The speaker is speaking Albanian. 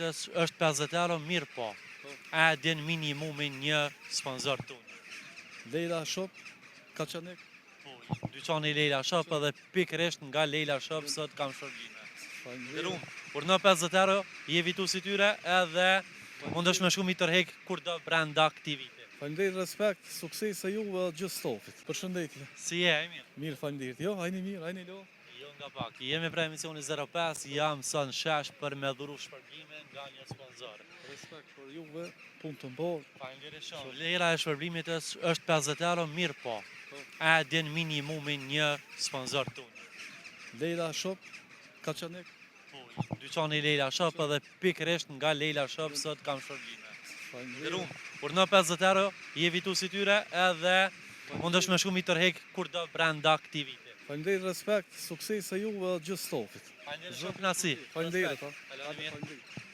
Është 50 euro, mirë po. A din minimumin një sponsor tonë. Leila Shop, Kaçanik. Po, dyqani Leila Shop edhe pikërisht nga Leila Shop sot kam shërbime. Faleminderit. Kur në 50 euro, je vitu si tyre edhe mundesh me shku mi tërhek kur do brenda këtij viti. Faleminderit, respekt, suksese juve gjithë stofit. Përshëndetje. Si je, e mirë? Mirë, faleminderit. Jo, hajni mirë, hajni lo. Jo nga pak. Jemi për emisioni 05, jam sën shesh për me dhuru shpërbime nga një sponsor. Respekt për juve, punë të mbarë. Faleminderit shumë. Lera e shpërbimit është 50 euro, mirë po. A din minimumin një sponsor tonë. Leila Shop, Kaçanik. Po, dyqani Leila Shop edhe pikërisht nga Leila Shop sot kam shpërbime. Faleminderit. Kur në 50 euro, je vitu si tyre edhe mundesh me shku mi tërhek kur do brenda këtij viti. Faleminderit, respekt, suksese juve gjithë stofit. Faleminderit shumë, knasi. Faleminderit. Faleminderit.